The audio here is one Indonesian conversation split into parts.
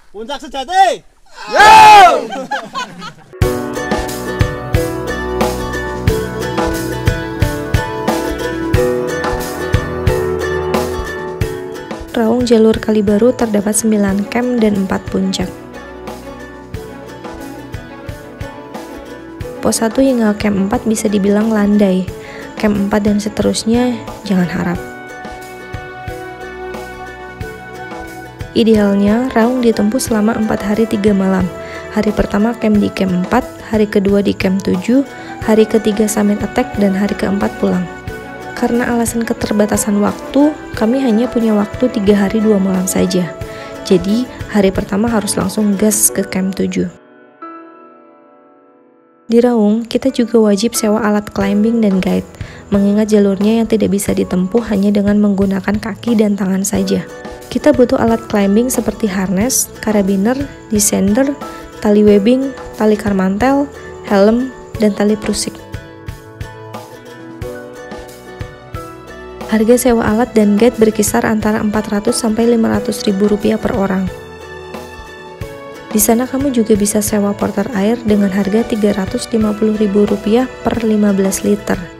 Puncak sejati. Yo! Raung jalur Kalibaru terdapat 9 camp dan 4 puncak. Pos 1 hingga camp 4 bisa dibilang landai. Camp 4 dan seterusnya jangan harap. Idealnya, Raung ditempuh selama 4 hari 3 malam. Hari pertama camp di camp 4, hari kedua di camp 7, hari ketiga summit attack, dan hari keempat pulang. Karena alasan keterbatasan waktu, kami hanya punya waktu 3 hari 2 malam saja. Jadi, hari pertama harus langsung gas ke camp 7. Di Raung, kita juga wajib sewa alat climbing dan guide, mengingat jalurnya yang tidak bisa ditempuh hanya dengan menggunakan kaki dan tangan saja. Kita butuh alat climbing seperti harness, karabiner, descender, tali webbing, tali karmantel, helm, dan tali prusik. Harga sewa alat dan guide berkisar antara 400 sampai 500 ribu rupiah per orang. Di sana kamu juga bisa sewa porter air dengan harga 350 ribu rupiah per 15 liter.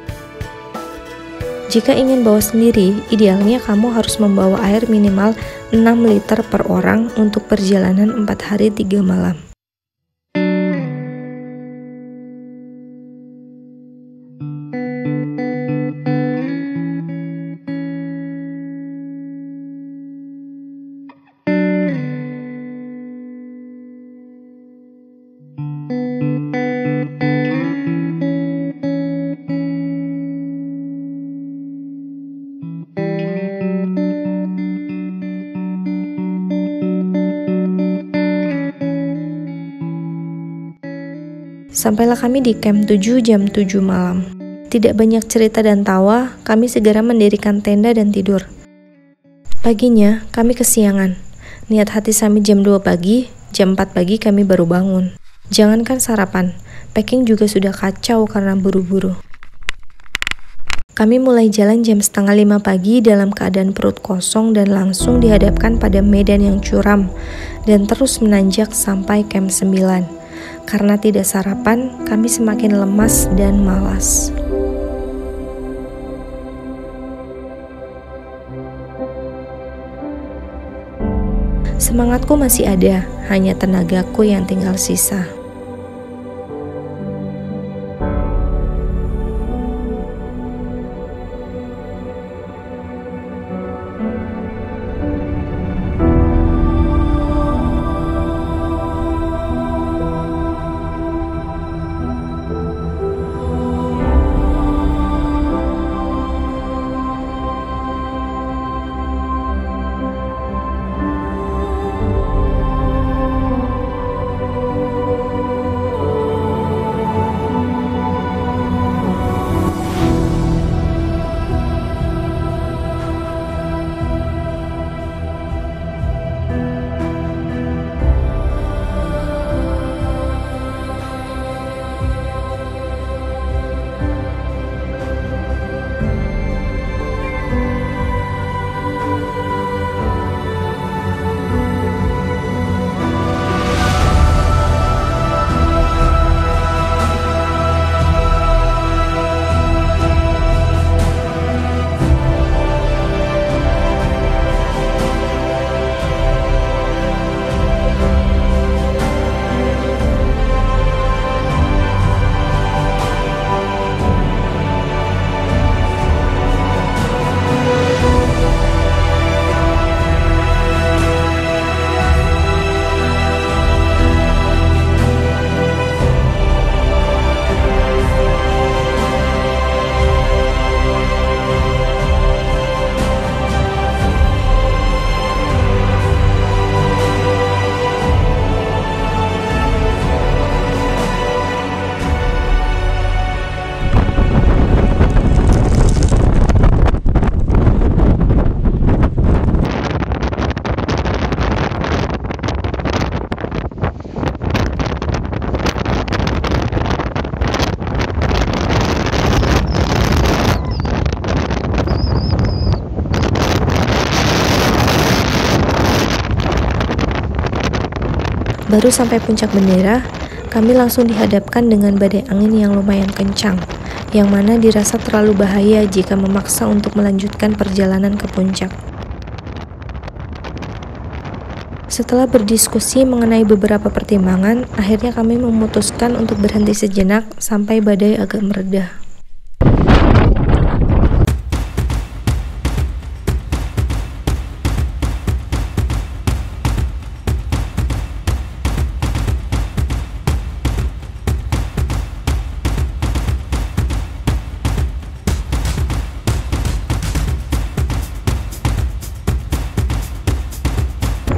Jika ingin bawa sendiri, idealnya kamu harus membawa air minimal 6 liter per orang untuk perjalanan 4 hari 3 malam. Sampailah kami di camp 7 jam 7 malam. Tidak banyak cerita dan tawa, kami segera mendirikan tenda dan tidur. Paginya, kami kesiangan. Niat hati sampai jam 2 pagi, jam 4 pagi kami baru bangun. Jangankan sarapan, packing juga sudah kacau karena buru-buru. Kami mulai jalan jam setengah 5 pagi dalam keadaan perut kosong dan langsung dihadapkan pada medan yang curam dan terus menanjak sampai camp 9. Karena tidak sarapan, kami semakin lemas dan malas. Semangatku masih ada, hanya tenagaku yang tinggal sisa. Baru sampai puncak bendera, kami langsung dihadapkan dengan badai angin yang lumayan kencang, yang mana dirasa terlalu bahaya jika memaksa untuk melanjutkan perjalanan ke puncak. Setelah berdiskusi mengenai beberapa pertimbangan, akhirnya kami memutuskan untuk berhenti sejenak sampai badai agak mereda.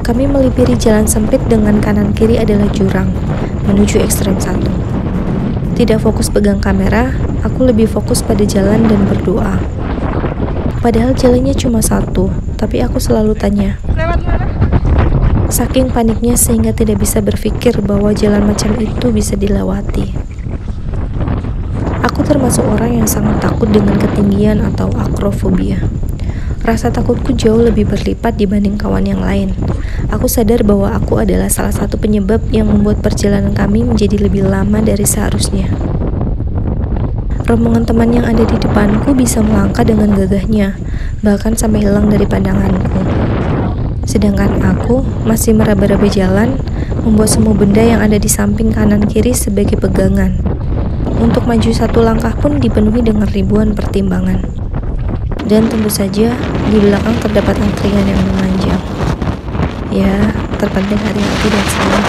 Kami melipiri jalan sempit dengan kanan kiri adalah jurang, menuju ekstrem 1. Tidak fokus pegang kamera, aku lebih fokus pada jalan dan berdoa. Padahal jalannya cuma satu, tapi aku selalu tanya. Saking paniknya sehingga tidak bisa berpikir bahwa jalan macam itu bisa dilewati. Aku termasuk orang yang sangat takut dengan ketinggian atau akrofobia. Rasa takutku jauh lebih berlipat dibanding kawan yang lain. Aku sadar bahwa aku adalah salah satu penyebab yang membuat perjalanan kami menjadi lebih lama dari seharusnya. Rombongan teman yang ada di depanku bisa melangkah dengan gagahnya, bahkan sampai hilang dari pandanganku. Sedangkan aku masih meraba-raba jalan, membuat semua benda yang ada di samping kanan kiri sebagai pegangan. Untuk maju satu langkah pun dipenuhi dengan ribuan pertimbangan. Dan tentu saja, di belakang terdapat antrian yang memanjang. Ya, terpenting hati-hati dan sabar.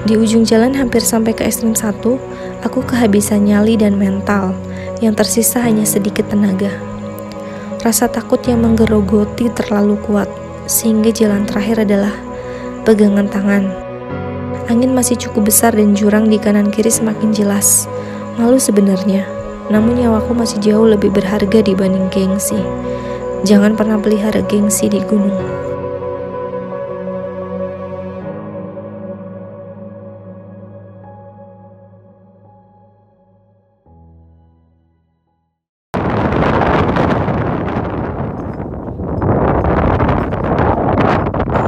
Di ujung jalan hampir sampai ke ekstrem 1, aku kehabisan nyali dan mental, yang tersisa hanya sedikit tenaga. Rasa takut yang menggerogoti terlalu kuat, sehingga jalan terakhir adalah pegangan tangan. Angin masih cukup besar dan jurang di kanan kiri semakin jelas. Malu sebenarnya, namun nyawaku masih jauh lebih berharga dibanding gengsi. Jangan pernah pelihara gengsi di gunung.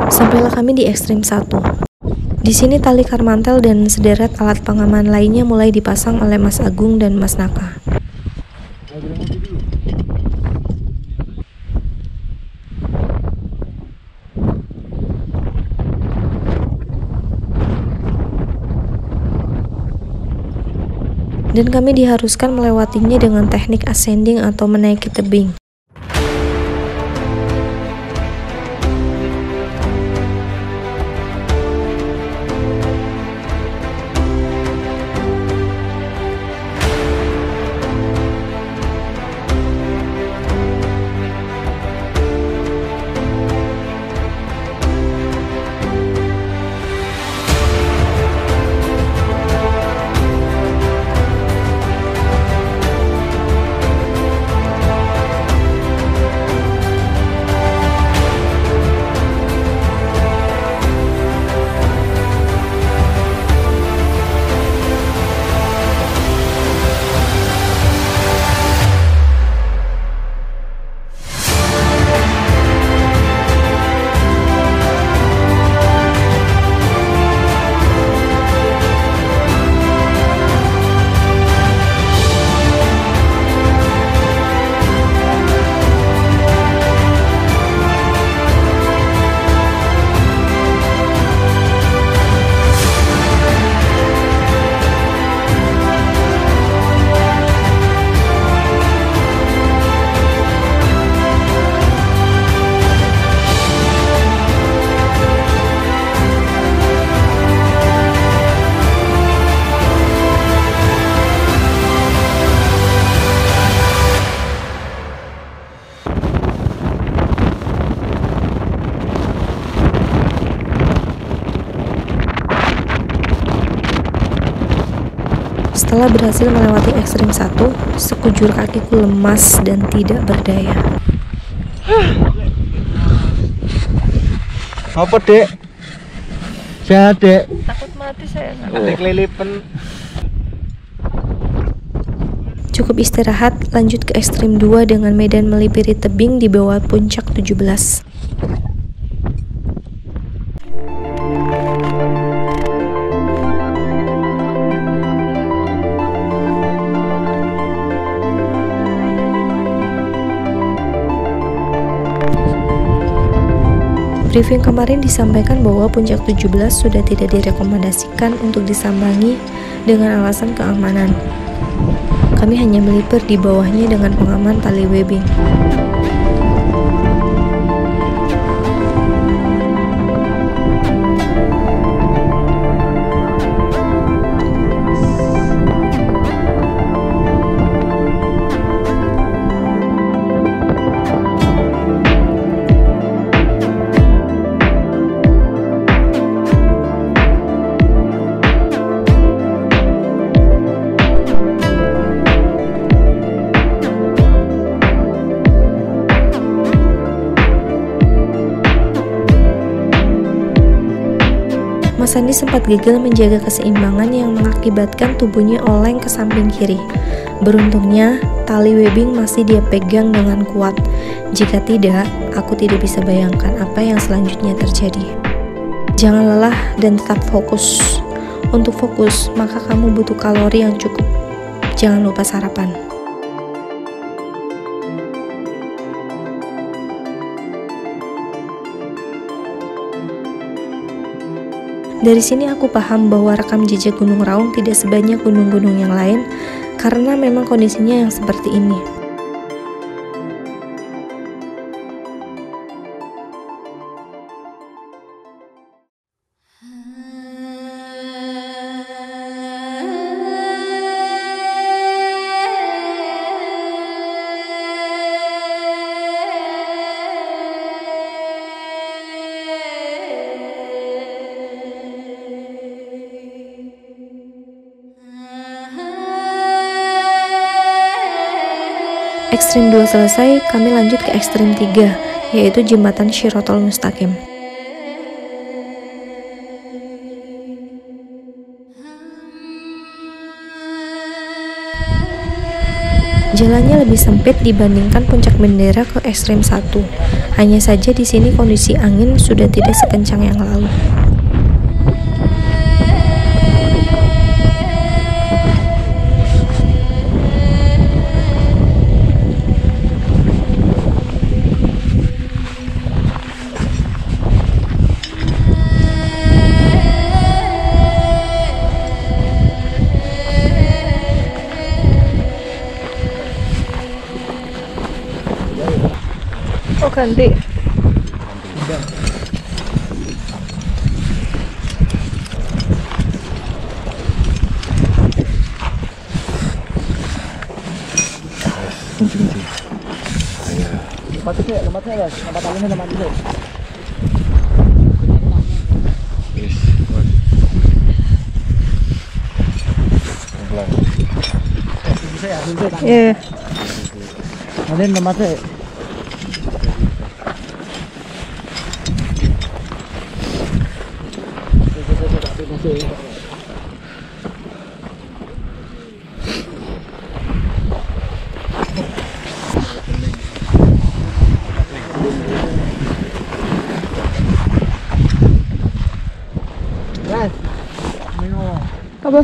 Sampailah kami di ekstrem 1. Di sini tali karmantel dan sederet alat pengaman lainnya mulai dipasang oleh Mas Agung dan Mas Naka. Dan kami diharuskan melewatinya dengan teknik ascending atau menaiki tebing. Setelah berhasil melewati ekstrim 1, sekujur kakiku lemas dan tidak berdaya. Apa, Dek? Sehat, Dek? Takut mati saya. Ada kelilipan. Cukup istirahat, lanjut ke ekstrim 2 dengan medan melipiri tebing di bawah puncak 17. Briefing kemarin disampaikan bahwa puncak 17 sudah tidak direkomendasikan untuk disambangi dengan alasan keamanan. Kami hanya melipir di bawahnya dengan pengaman tali webbing. Mas Andi sempat gagal menjaga keseimbangan yang mengakibatkan tubuhnya oleng ke samping kiri. Beruntungnya, tali webbing masih dia pegang dengan kuat. Jika tidak, aku tidak bisa bayangkan apa yang selanjutnya terjadi. Jangan lelah dan tetap fokus. Untuk fokus, maka kamu butuh kalori yang cukup. Jangan lupa sarapan. Dari sini aku paham bahwa rekam jejak Gunung Raung tidak sebanyak gunung-gunung yang lain karena memang kondisinya yang seperti ini. Ekstrim 2 selesai, kami lanjut ke ekstrim 3, yaitu jembatan Shirotol Mustaqim. Jalannya lebih sempit dibandingkan puncak bendera ke ekstrim 1. Hanya saja di sini kondisi angin sudah tidak sekencang yang lalu. Oh, ganti. Lematnya guys, tempat talinnya lemat dulu. Bisa ya, iya. Ada lematnya. Apa?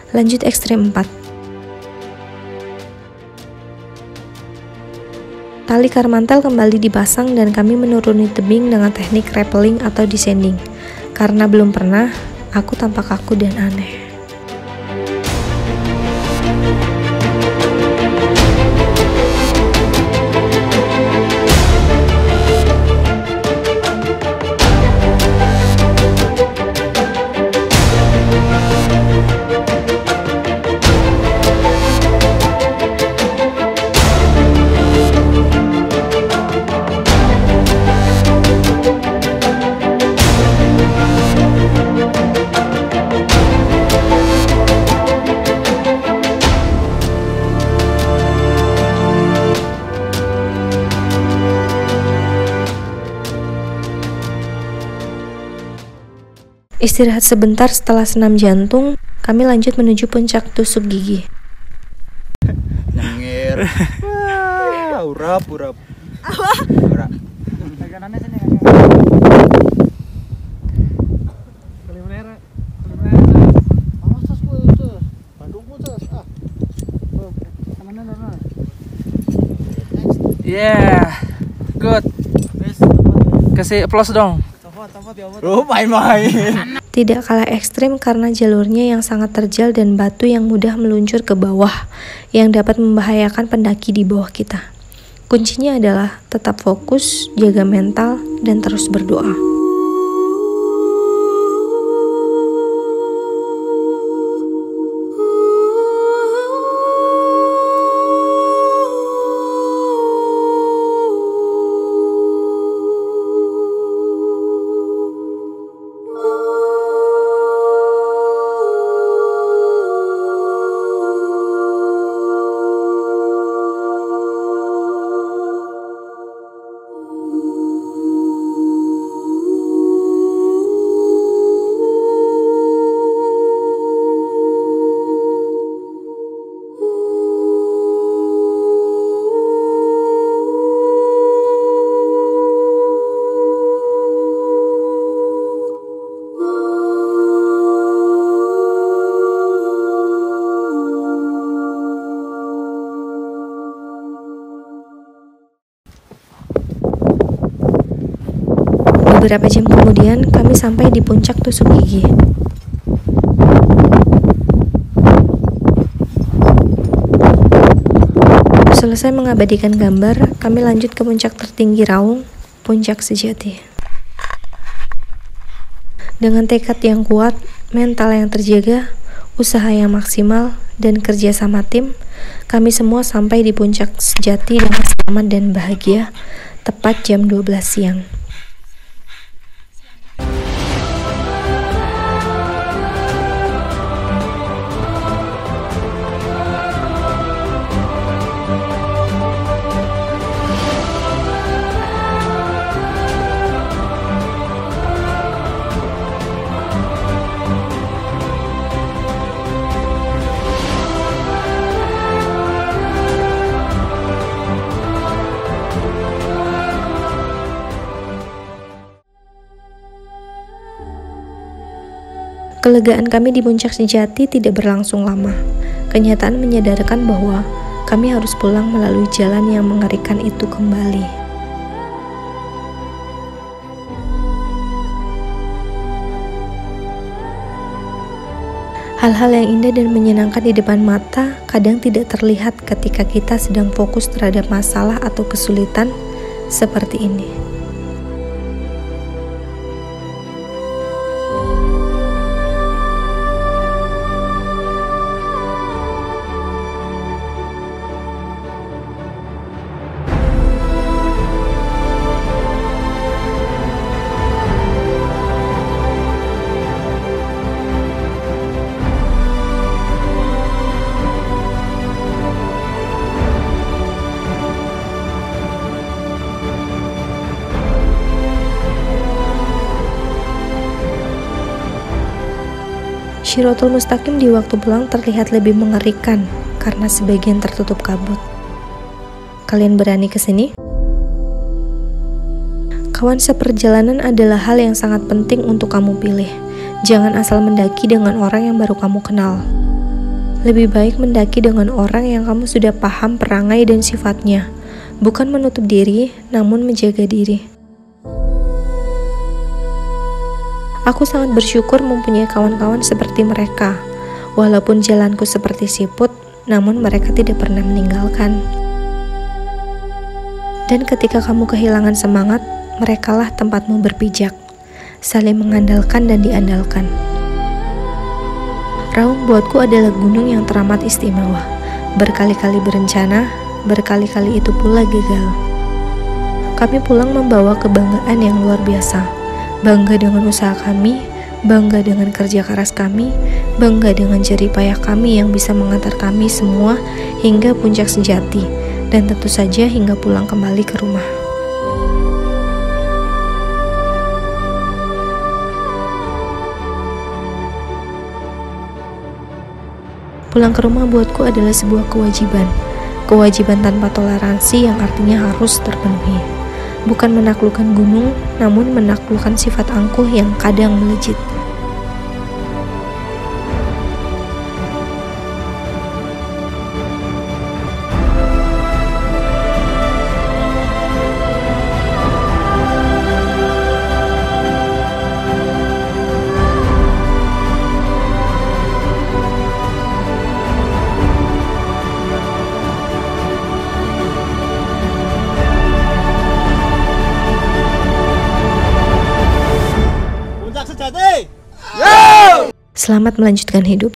Lanjut ekstrem 4. Tali karmantel kembali dipasang dan kami menuruni tebing dengan teknik rappelling atau descending. Karena belum pernah, aku tampak kaku dan aneh. Istirahat sebentar setelah senam jantung, kami lanjut menuju puncak tusuk gigi. Nyengir. Wah, urap. Urap. Yeah, good. Kasih applause dong. Oh, main-main. Tidak kalah ekstrim karena jalurnya yang sangat terjal dan batu yang mudah meluncur ke bawah yang dapat membahayakan pendaki di bawah kita. Kuncinya adalah tetap fokus, jaga mental, dan terus berdoa. Beberapa jam kemudian, kami sampai di puncak tusuk gigi. Selesai mengabadikan gambar, kami lanjut ke puncak tertinggi Raung, Puncak Sejati. Dengan tekad yang kuat, mental yang terjaga, usaha yang maksimal, dan kerja sama tim, kami semua sampai di Puncak Sejati dengan selamat dan bahagia, tepat jam 12 siang. Kelegaan kami di Puncak Sejati tidak berlangsung lama. Kenyataan menyadarkan bahwa kami harus pulang melalui jalan yang mengerikan itu kembali. Hal-hal yang indah dan menyenangkan di depan mata kadang tidak terlihat ketika kita sedang fokus terhadap masalah atau kesulitan seperti ini. Shiratul Mustaqim di waktu pulang terlihat lebih mengerikan karena sebagian tertutup kabut. Kalian berani kesini? Kawan seperjalanan adalah hal yang sangat penting untuk kamu pilih. Jangan asal mendaki dengan orang yang baru kamu kenal. Lebih baik mendaki dengan orang yang kamu sudah paham perangai dan sifatnya, bukan menutup diri, namun menjaga diri. Aku sangat bersyukur mempunyai kawan-kawan seperti mereka. Walaupun jalanku seperti siput, namun mereka tidak pernah meninggalkan. Dan ketika kamu kehilangan semangat, merekalah tempatmu berpijak, saling mengandalkan dan diandalkan. Raung buatku adalah gunung yang teramat istimewa. Berkali-kali berencana, berkali-kali itu pula gagal. Kami pulang membawa kebanggaan yang luar biasa. Bangga dengan usaha kami, bangga dengan kerja keras kami, bangga dengan jerih payah kami yang bisa mengantar kami semua hingga Puncak Sejati, dan tentu saja hingga pulang kembali ke rumah. Pulang ke rumah buatku adalah sebuah kewajiban. Kewajiban tanpa toleransi yang artinya harus terpenuhi. Bukan menaklukkan gunung, namun menaklukkan sifat angkuh yang kadang melejit. Selamat melanjutkan hidup.